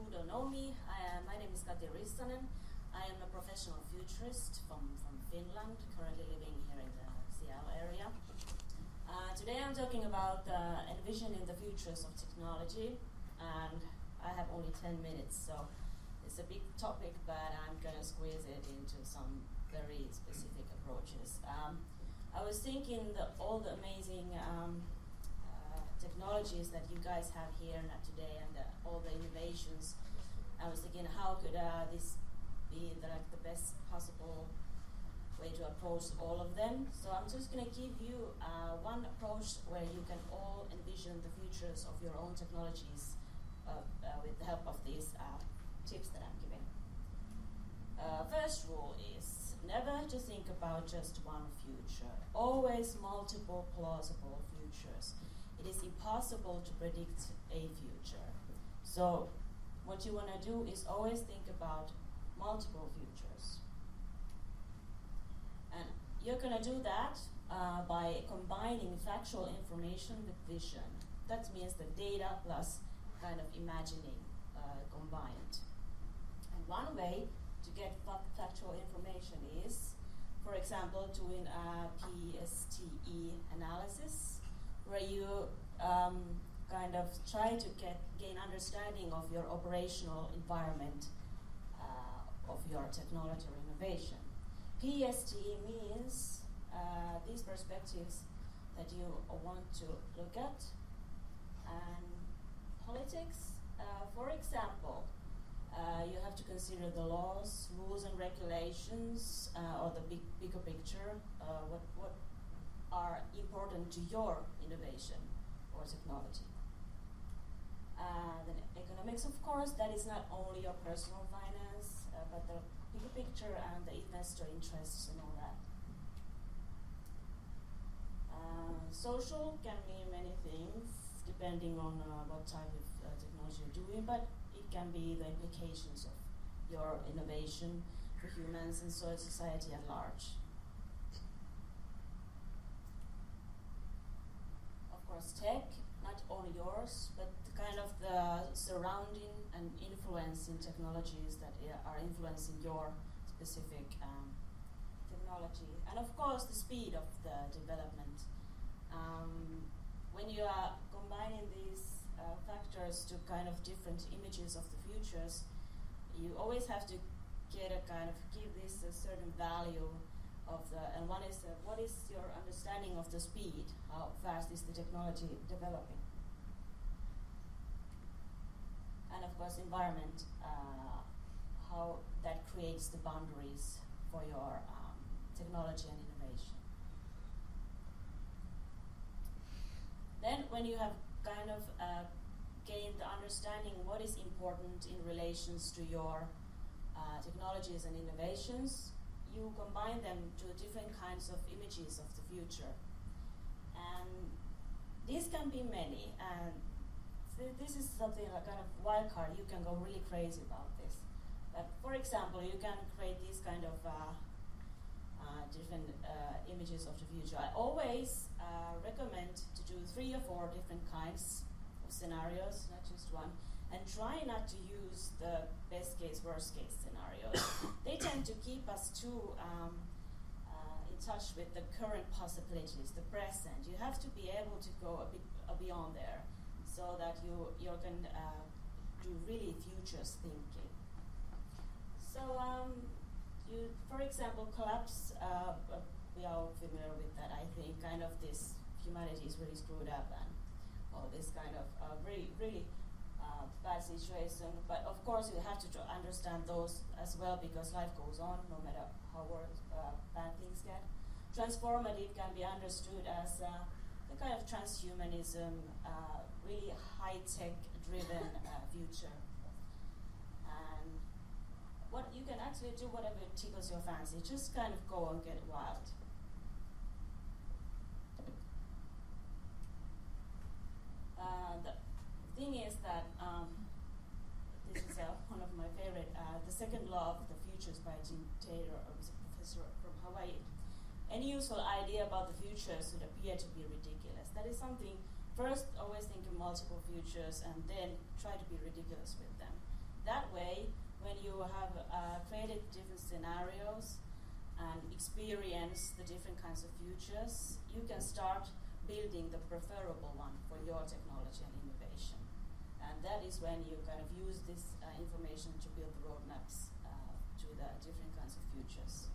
who don't know me, my name is Kati Rissanen. I am a professional futurist from Finland, currently living here in the Seattle area. Today I'm talking about envisioning the futures of technology, and I have only 10 minutes, so it's a big topic, but I'm going to squeeze it into some very specific approaches. I was thinking that all the amazing technologies that you guys have here today and all the innovations, I was thinking how could this be the best possible way to approach all of them. So I'm just going to give you one approach where you can all envision the futures of your own technologies with the help of these tips that I'm giving. First rule is never to think about just one future. Always multiple plausible futures. It is impossible to predict a future. So what you want to do is always think about multiple futures. And you're going to do that by combining factual information with vision. That means the data plus kind of imagining combined. And one way to get factual information is, for example, doing a PSTE analysis, where you kind of try to gain understanding of your operational environment of your technology or innovation. PSTE means these perspectives that you want to look at. And politics, for example, you have to consider the laws, rules and regulations, or the bigger picture, what are important to your innovation or technology. Then economics, of course, that is not only your personal finance, but the bigger picture and the investor interests and all that. Social can mean many things, depending on what type of technology you're doing, but it can be the implications of your innovation for humans and society at large. Of course, tech, not only yours, but kind of the surrounding and influencing technologies that are influencing your specific technology. And of course, the speed of the development. When you are combining these factors to kind of different images of the futures, you always have to get a kind of give this a certain value of the, and one is what is your understanding of the speed? How fast is the technology developing? And of course, environment, how that creates the boundaries for your technology and innovation. Then when you have kind of gained the understanding what is important in relations to your technologies and innovations, you combine them to different kinds of images of the future. And these can be many, and this is something like kind of wild card. You can go really crazy about this. But for example, you can create these kind of different images of the future. I always recommend to do 3 or 4 different kinds of scenarios, not just one, and try not to use the best case, worst case scenarios. They tend to keep us too in touch with the current possibilities, the present. You have to be able to go a bit beyond there, so that you can do really futures thinking. So you, for example, collapse. We are all familiar with that. I think kind of this humanity is really screwed up and all this kind of really bad situation. But of course, you have to understand those as well, because life goes on no matter how bad things get. Transformative can be understood as the kind of transhumanism, really high-tech driven future. And what you can actually do whatever tickles your fancy, just kind of go and get wild. The thing is that this is one of my favorite, the second law of the futures by Jim Taylor, who's a professor from Hawaii. Any useful idea about the future should appear to be ridiculous. That is something, first always think of multiple futures and then try to be ridiculous with them. that way, when you have created different scenarios and experience the different kinds of futures, you can start building the preferable one for your technology and innovation. And that is when you kind of use this information to build the roadmaps to the different kinds of futures.